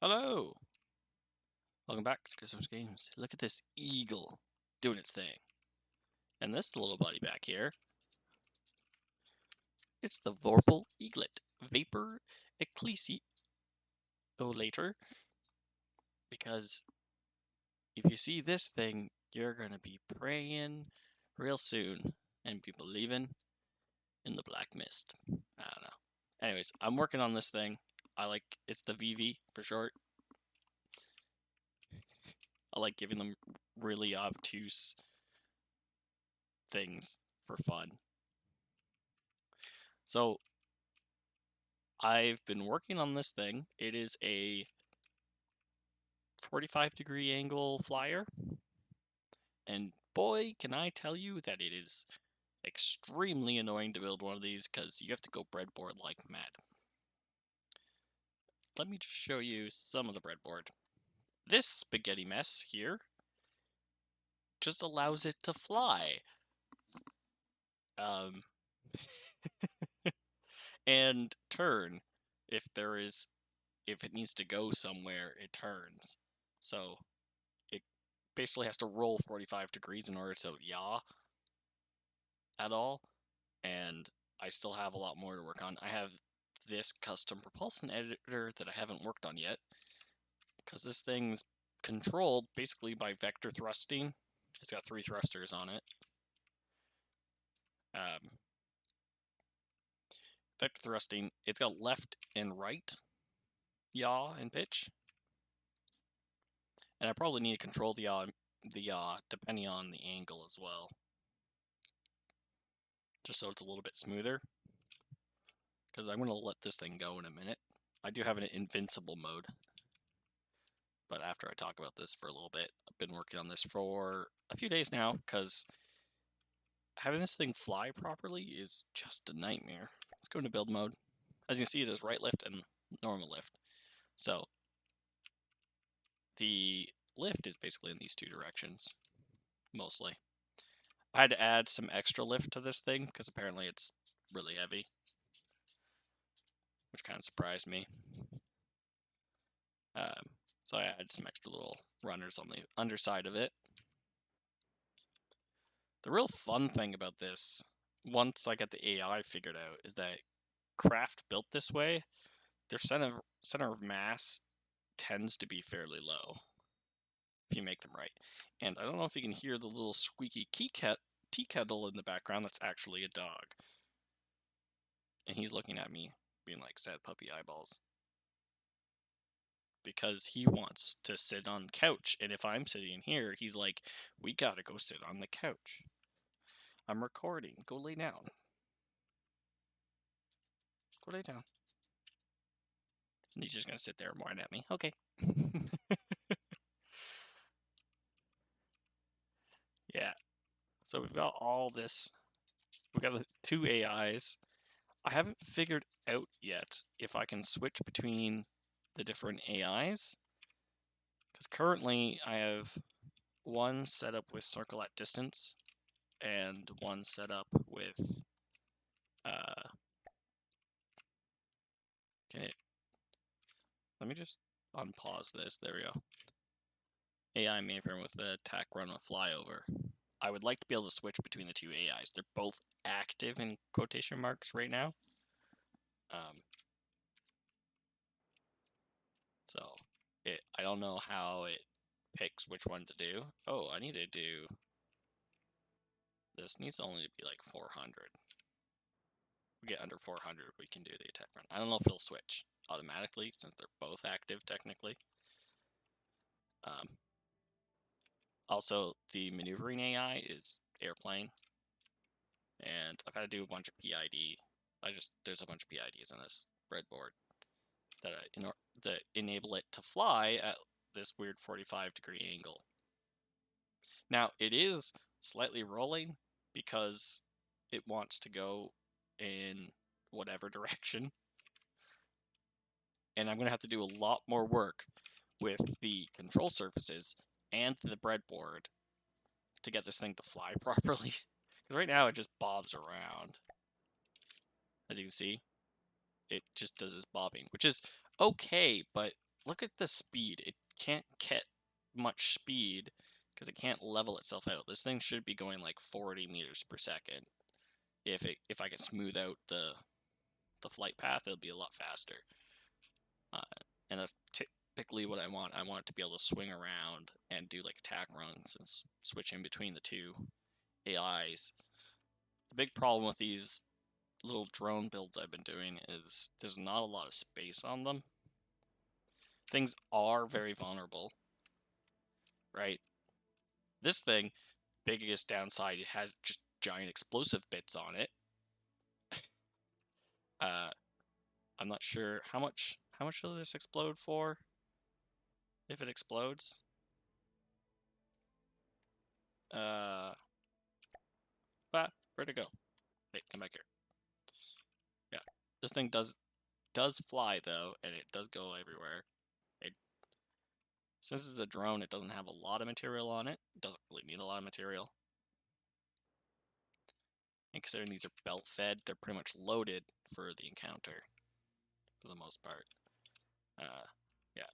Hello! Welcome back to Christmas Games. Look at this eagle doing its thing. And this little buddy back here, it's the Vorpal Eaglet, Vapor Ecclesiolator. Because if you see this thing, you're going to be praying real soon and be believing in the black mist. I don't know. Anyways, I'm working on this thing. It's the V.E.V.E for short. I like giving them really obtuse things for fun. So, I've been working on this thing. It is a 45-degree angle flyer. And boy, can I tell you that it is extremely annoying to build one of these because you have to go breadboard like mad. Let me just show you some of the breadboard. This spaghetti mess here just allows it to fly. And turn. If it needs to go somewhere, it turns. So it basically has to roll 45 degrees in order to yaw at all. And I still have a lot more to work on. I have this custom propulsion editor that I haven't worked on yet, because this thing's controlled basically by vector thrusting. It's got 3 thrusters on it. Vector thrusting, it's got left and right yaw and pitch. And I probably need to control the yaw depending on the angle as well, just so it's a little bit smoother. Because I'm going to let this thing go in a minute. I do have an invincible mode, but after I talk about this for a little bit. I've been working on this for a few days now, because having this thing fly properly is just a nightmare. Let's go into build mode. As you can see, there's right lift and normal lift. So the lift is basically in these 2 directions, mostly. I had to add some extra lift to this thing, because apparently it's really heavy, which kind of surprised me. So I added some extra little runners on the underside of it. The real fun thing about this, once I get the AI figured out, is that craft built this way, their center of mass tends to be fairly low if you make them right. And I don't know if you can hear the little squeaky tea kettle in the background. That's actually a dog. And he's looking at me, being like sad puppy eyeballs. Because he wants to sit on the couch. And if I'm sitting here, he's like, we gotta go sit on the couch. I'm recording. Go lay down. Go lay down. And he's just gonna sit there and whine at me. Okay. Yeah. So we've got all this. We've got the 2 AIs. I haven't figured out yet if I can switch between the different AIs. Because currently I have one set up with circle at distance and one set up with let me just unpause this. There we go. AI mainframe with the attack run with flyover. I would like to be able to switch between the 2 AIs. They're both active in quotation marks right now. So I don't know how it picks which one to do. Oh, I need to do. This needs only to be like 400. We get under 400, we can do the attack run. I don't know if it'll switch automatically since they're both active technically. Also, the maneuvering AI is airplane, and I've had to do a bunch of PID. There's a bunch of PIDs on this breadboard that enable it to fly at this weird 45-degree angle. Now, it is slightly rolling because it wants to go in whatever direction. And I'm going to have to do a lot more work with the control surfaces and the breadboard to get this thing to fly properly. Because right now it just bobs around. As you can see, it just does this bobbing, which is okay, but look at the speed. It can't get much speed because it can't level itself out. This thing should be going like 40 meters per second. If I can smooth out the flight path, it'll be a lot faster. Uh, and that's typically what I want. I want it to be able to swing around and do like attack runs and switch in between the two AIs. The big problem with these little drone builds I've been doing is there's not a lot of space on them. Things are very vulnerable, right? This thing, biggest downside, it has just giant explosive bits on it. I'm not sure how much will this explode for if it explodes. Where'd it go? Wait, come back here. Yeah, this thing does fly though, and it does go everywhere. Since it's a drone, it doesn't have a lot of material on it. It doesn't really need a lot of material. And considering these are belt fed, they're pretty much loaded for the encounter, for the most part. Yeah.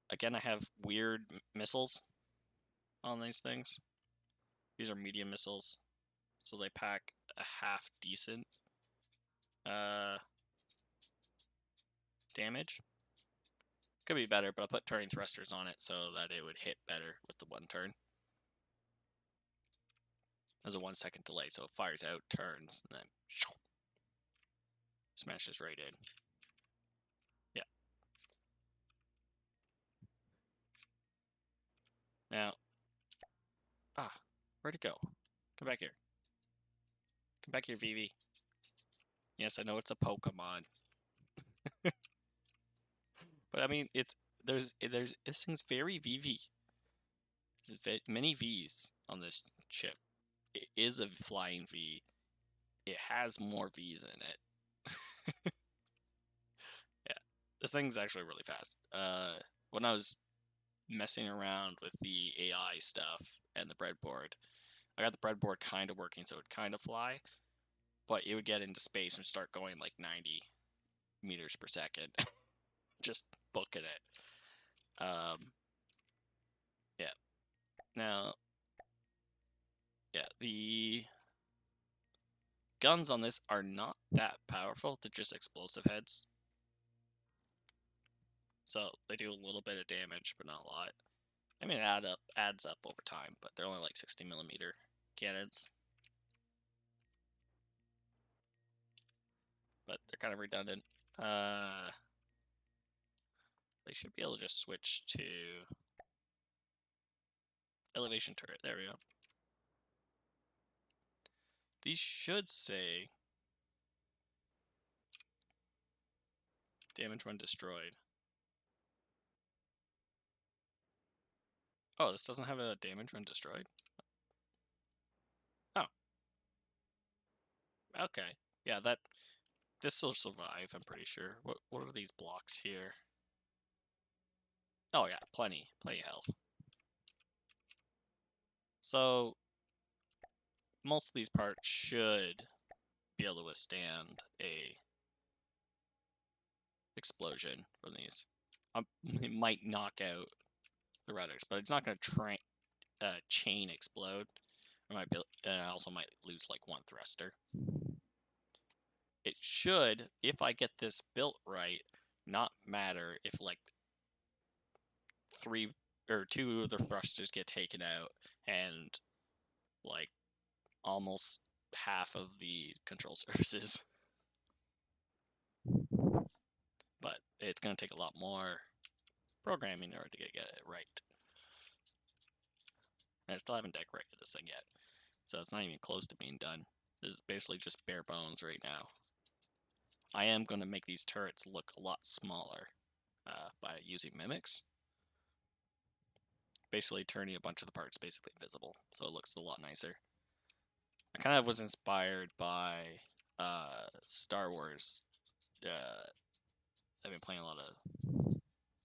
Again, I have weird missiles on these things. These are medium missiles, so they pack a half decent damage. Could be better, but I put turning thrusters on it so that it would hit better with the one turn. There's a 1 second delay, so it fires out, turns, and then smashes right in. Yeah. Now, where'd it go? Come back here. Come back here, V.E.V.E. Yes, I know it's a Pokemon. But I mean, this thing's very V.E.V.E. There's many V's on this chip. It is a flying V. It has more V's in it. Yeah, this thing's actually really fast. When I was messing around with the AI stuff and the breadboard, I got the breadboard kind of working, so it would kind of fly, but it would get into space and start going like 90 meters per second, just booking it. Yeah. Now, yeah, the guns on this are not that powerful. They're just explosive heads. So they do a little bit of damage, but not a lot. I mean, it adds up over time, but they're only like 60mm cannons. But they're kind of redundant. They should be able to just switch to elevation turret. There we go. These should say damage when destroyed. Oh, this doesn't have a damage when destroyed? Oh. Okay. Yeah, this will survive, I'm pretty sure. What are these blocks here? Oh yeah, plenty of health. So most of these parts should be able to withstand a explosion from these. It might knock out the rudders, but it's not going to chain explode. I also might lose like one thruster. It should, if I get this built right, not matter if like 3 or 2 of the thrusters get taken out and like almost half of the control surfaces. But it's going to take a lot more programming in order to get it right. And I still haven't decorated this thing yet, so it's not even close to being done. This is basically just bare bones right now. I am going to make these turrets look a lot smaller by using mimics. Basically turning a bunch of the parts basically invisible, so it looks a lot nicer. I kind of was inspired by Star Wars. I've been playing a lot of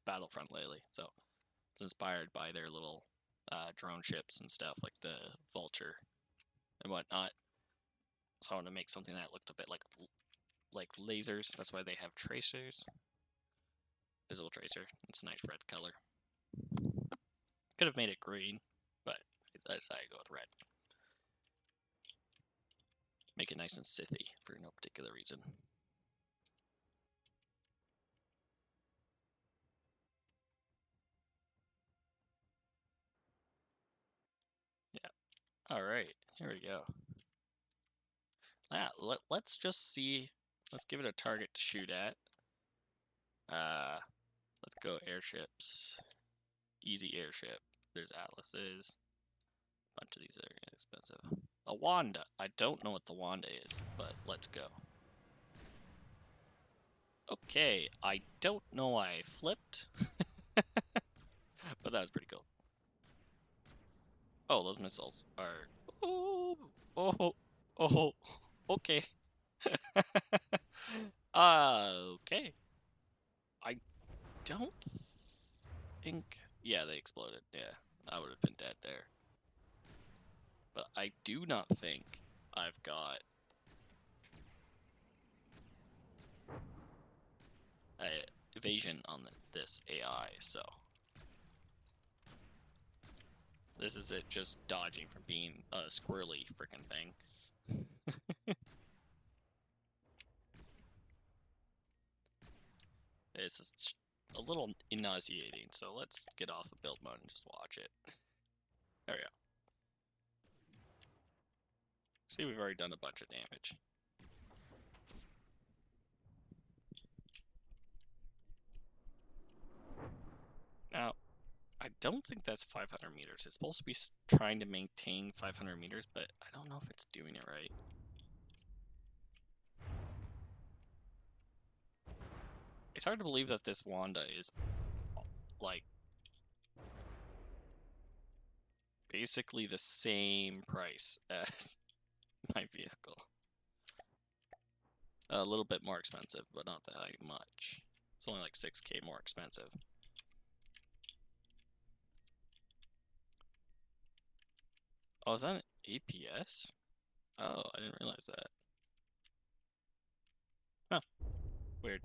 Battlefront lately, so it's inspired by their little drone ships and stuff, like the Vulture and whatnot. So I wanted to make something that looked a bit like lasers. That's why they have tracers. invisible tracer. It's a nice red color. Could have made it green, but I decided to go with red. Make it nice and Sithy for no particular reason. Yeah. Alright, here we go. Let's just see. Let's give it a target to shoot at. Let's go airships. Easy airship. There's Atlases. A bunch of these are expensive. A Wanda. I don't know what the Wanda is, but let's go. Okay, I don't know why I flipped. But that was pretty cool. Oh, those missiles are... Oh, okay. Okay. I don't think... Yeah, they exploded. Yeah, I would have been dead there. But I do not think I've got evasion on this AI, so... This is it just dodging from being a squirrely freaking thing. This is a little nauseating, so let's get off the build mode and just watch it. There we go. See, we've already done a bunch of damage. Now, I don't think that's 500 meters. It's supposed to be trying to maintain 500 meters, but I don't know if it's doing it right. It's hard to believe that this Wanda is, like, basically the same price as my vehicle. A little bit more expensive, but not that much. It's only like 6K more expensive. Oh, is that an APS? Oh, I didn't realize that. Huh. Weird.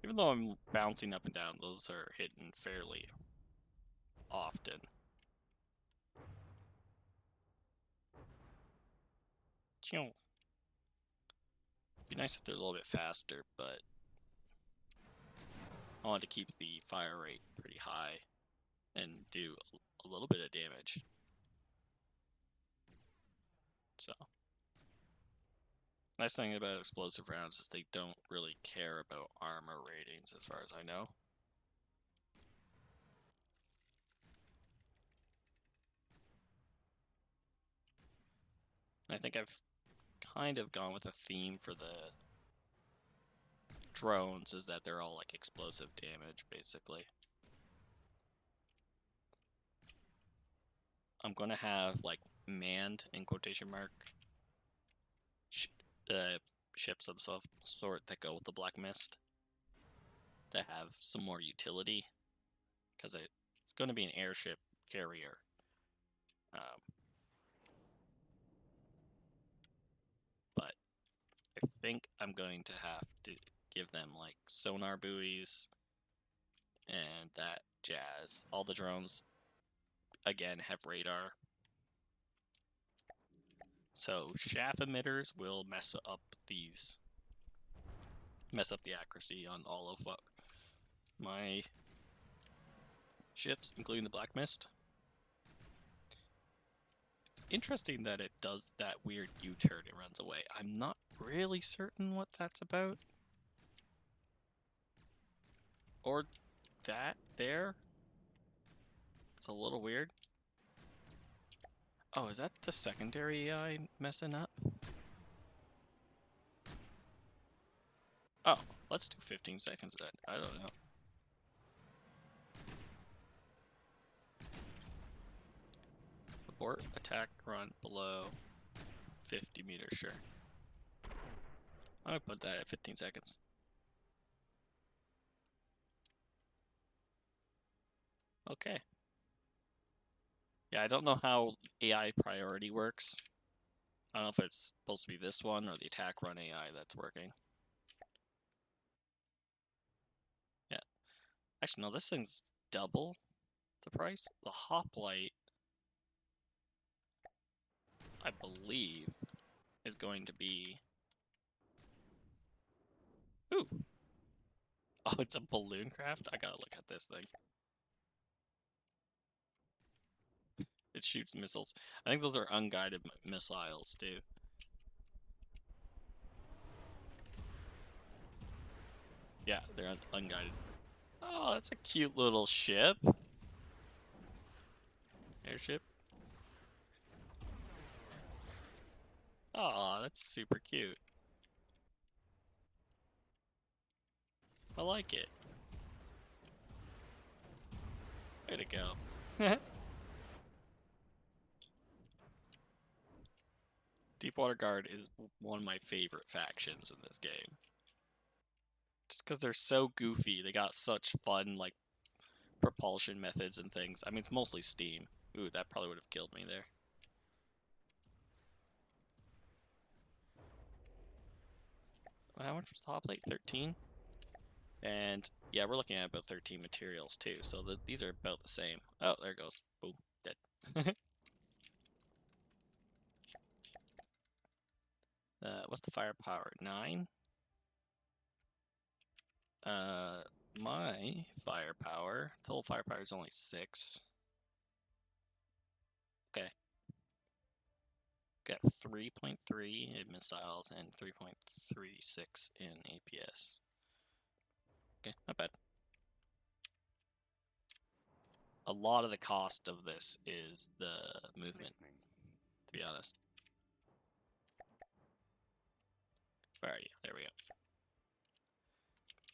Even though I'm bouncing up and down, those are hitting fairly often. Be nice if they're a little bit faster, but I want to keep the fire rate pretty high and do a little bit of damage. So, nice thing about explosive rounds is they don't really care about armor ratings, as far as I know. I think I've kind of gone with a theme for the drones, is that they're all like explosive damage, basically. I'm gonna have like manned, in quotation mark, ships of some sort that go with the Black Mist that have some more utility, because it's going to be an airship carrier. But I think I'm going to have to give them like sonar buoys and that jazz. All the drones, again, have radar. So shaft emitters will mess up the accuracy on all of my ships, including the Black Mist. It's interesting that it does that weird U-turn, it runs away. I'm not really certain what that's about. Or that there. It's a little weird. Oh, is that the secondary AI messing up? Oh, let's do 15 seconds then. I don't know. Abort attack run below 50 meters, sure. I'm gonna put that at 15 seconds. Okay. Yeah, I don't know how AI priority works. I don't know if it's supposed to be this one or the attack run AI that's working. Yeah. Actually, no, this thing's double the price. The hoplite, I believe, is going to be... Ooh! Oh, it's a balloon craft? I gotta look at this thing. It shoots missiles. I think those are unguided missiles, too. Yeah, they're unguided. Oh, that's a cute little ship. Airship. Oh, that's super cute. I like it. Way to go. Deepwater Guard is one of my favorite factions in this game. Just because they're so goofy. They got such fun, like, propulsion methods and things. I mean, it's mostly steam. Ooh, that probably would have killed me there. How much was the hot plate? 13? And, yeah, we're looking at about 13 materials, too. So these are about the same. Oh, there it goes. Boom. Dead. What's the firepower? 9? My firepower, total firepower is only 6. Okay. Got 3.3 in missiles and 3.36 in APS. Okay, not bad. A lot of the cost of this is the movement, to be honest. Where are you? There we go.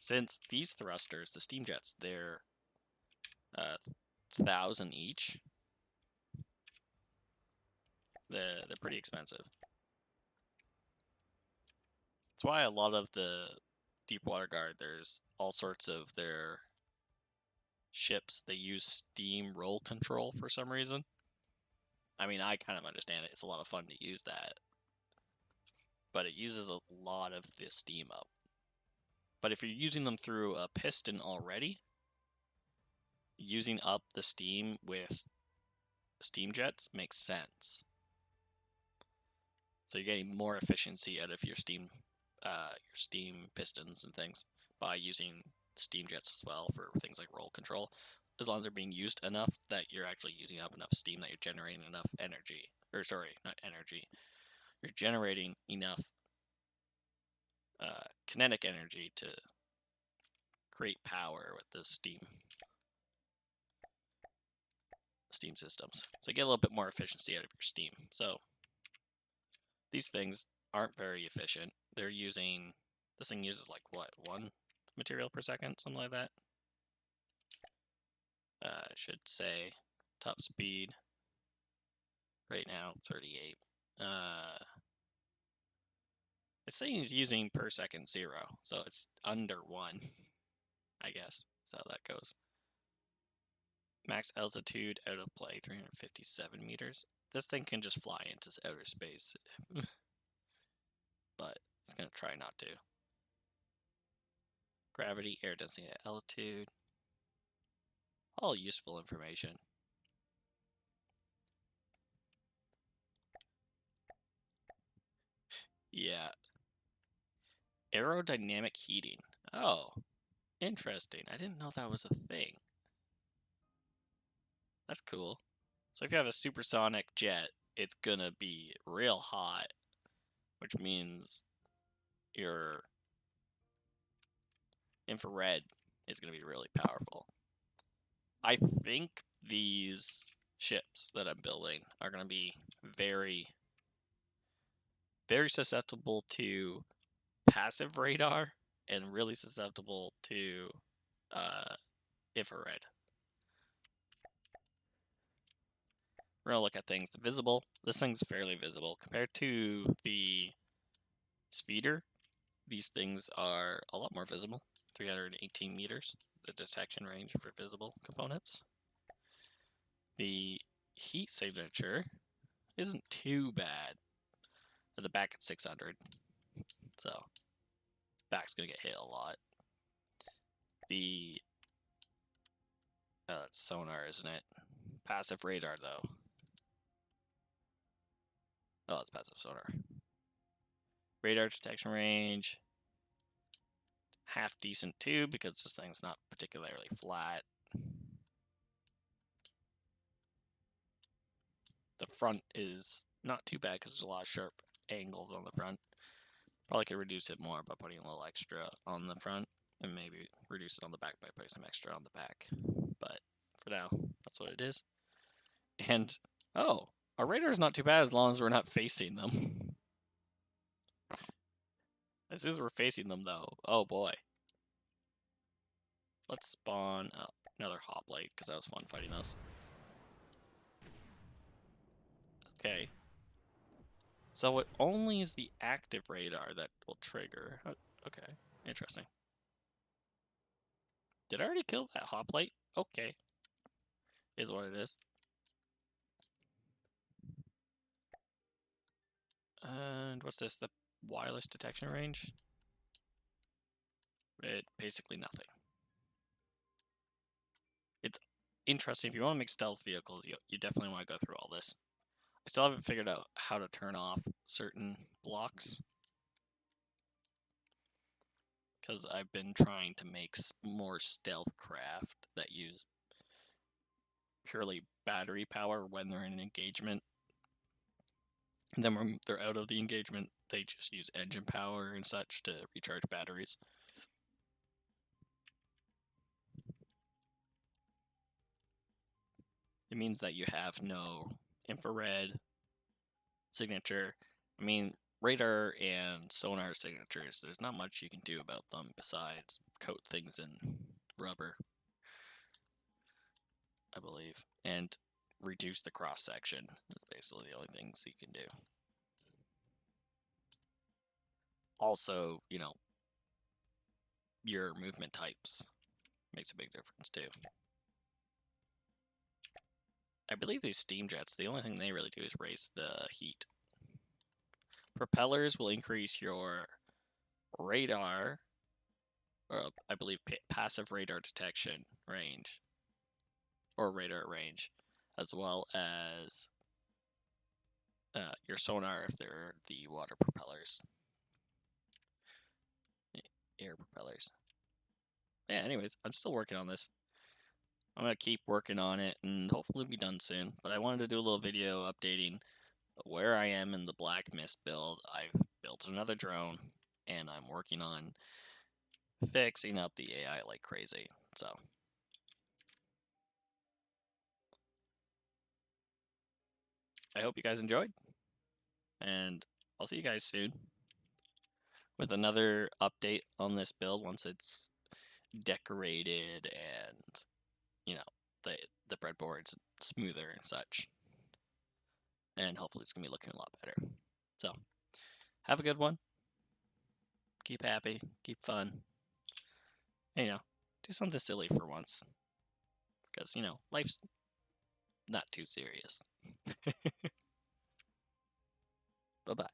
Since these thrusters, the steam jets, they're 1,000 each. They're pretty expensive. That's why a lot of the Deepwater Guard, there's all sorts of their ships, they use steam roll control for some reason. I mean, I kind of understand it. It's a lot of fun to use that. But it uses a lot of the steam up. But if you're using them through a piston already, using up the steam with steam jets makes sense. So you're getting more efficiency out of your steam pistons and things by using steam jets as well for things like roll control. As long as they're being used enough that you're actually using up enough steam that you're generating enough energy. Or sorry, not energy. You're generating enough kinetic energy to create power with the steam systems. So you get a little bit more efficiency out of your steam. So these things aren't very efficient. They're using, this thing uses like what, 1 material per second, something like that. I should say top speed right now 38. It's saying he's using per second 0, so it's under 1, I guess. So that goes. Max altitude out of play 357 meters. This thing can just fly into outer space, but it's gonna try not to. Gravity, air density at altitude. All useful information. Yeah. Aerodynamic heating. Oh, interesting. I didn't know that was a thing. That's cool. So if you have a supersonic jet, it's gonna be real hot, which means your infrared is gonna be really powerful. I think these ships that I'm building are gonna be very, very susceptible to passive radar and really susceptible to infrared. We're gonna look at things visible. This thing's fairly visible compared to the speeder. These things are a lot more visible. 318 meters, the detection range for visible components. The heat signature isn't too bad. At the back, it's 600. So, back's gonna get hit a lot. That's sonar, isn't it? Passive radar, though. Oh, it's passive sonar. Radar detection range. Half decent too, because this thing's not particularly flat. The front is not too bad because there's a lot of sharp angles on the front. Probably could reduce it more by putting a little extra on the front, and maybe reduce it on the back by putting some extra on the back. But for now, that's what it is. And, oh, our radar's not too bad as long as we're not facing them. As soon as we're facing them, though, oh boy. Let's spawn another hoplite, because that was fun fighting those. Okay. So it only is the active radar that will trigger. Okay, interesting. Did I already kill that hoplite? Okay. Is what it is. And what's this? The wireless detection range? Basically nothing. It's interesting. If you want to make stealth vehicles, you definitely want to go through all this. I still haven't figured out how to turn off certain blocks, because I've been trying to make more stealth craft that use purely battery power when they're in an engagement. And then when they're out of the engagement, they just use engine power and such to recharge batteries. It means that you have no infrared signature. I mean, radar and sonar signatures, there's not much you can do about them besides coat things in rubber, I believe, and reduce the cross section. That's basically the only things you can do. Also, your movement types makes a big difference too. I believe these steam jets, the only thing they really do is raise the heat. Propellers will increase your radar, or I believe passive radar detection range, or radar range, as well as your sonar if they're the water propellers. Air propellers. Yeah, anyways, I'm still working on this. I'm going to keep working on it and hopefully be done soon. But I wanted to do a little video updating where I am in the Black Mist build. I've built another drone, and I'm working on fixing up the AI like crazy. So, I hope you guys enjoyed, and I'll see you guys soon with another update on this build once it's decorated and, the breadboard's smoother and such. And hopefully it's going to be looking a lot better. So, have a good one. Keep happy. Keep fun. And, do something silly for once. Because, life's not too serious. Bye-bye.